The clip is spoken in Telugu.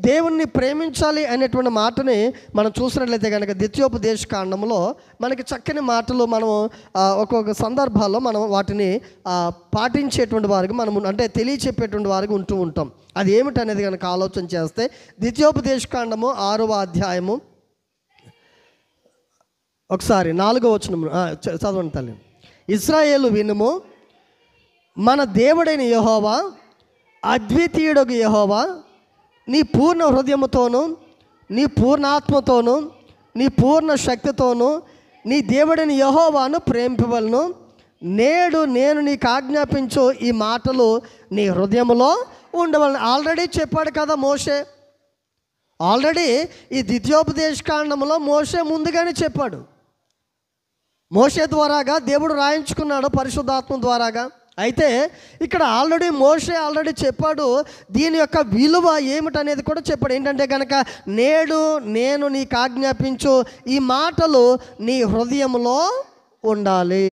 దేవుణ్ణి ప్రేమించాలి అనేటువంటి మాటని మనం చూసినట్లయితే కనుక ద్వితీయోపదేశ కాండంలో మనకి చక్కని మాటలు మనం ఒక్కొక్క సందర్భాల్లో మనం వాటిని పాటించేటువంటి వారికి మనం అంటే తెలియచెప్పేటువంటి వారికి ఉంటూ ఉంటాం. అది ఏమిటనేది కనుక ఆలోచన చేస్తే ద్వితీయోపదేశ కాండము 6వ అధ్యాయము ఒకసారి 4వ వచనం చదవండి తల్లి. ఇశ్రాయేలు వినుము, మన దేవుడైన యెహోవా అద్వితీయుడగు యెహోవా నీ పూర్ణ హృదయముతోను, నీ పూర్ణాత్మతోను, నీ పూర్ణ శక్తితోను నీ దేవుడైన యెహోవాను ప్రేమింపవలను. నేడు నేను నీకు ఆజ్ఞాపించు ఈ మాటలు నీ హృదయములో ఉండవలను. ఆల్రెడీ చెప్పాడు కదా మోషే. ఆల్రెడీ ఈ ద్వితీయోపదేశ కాండంలో మోషే ముందుగానే చెప్పాడు. మోషే ద్వారాగా దేవుడు రాయించుకున్నాడు పరిశుద్ధాత్మ ద్వారాగా. అయితే ఇక్కడ మోషే ఆల్రెడీ చెప్పాడు దీని యొక్క విలువ ఏమిటనేది కూడా చెప్పాడు. ఏంటంటే కనుక నేడు నేను నీకు ఆజ్ఞాపించు ఈ మాటలు నీ హృదయంలో ఉండాలి.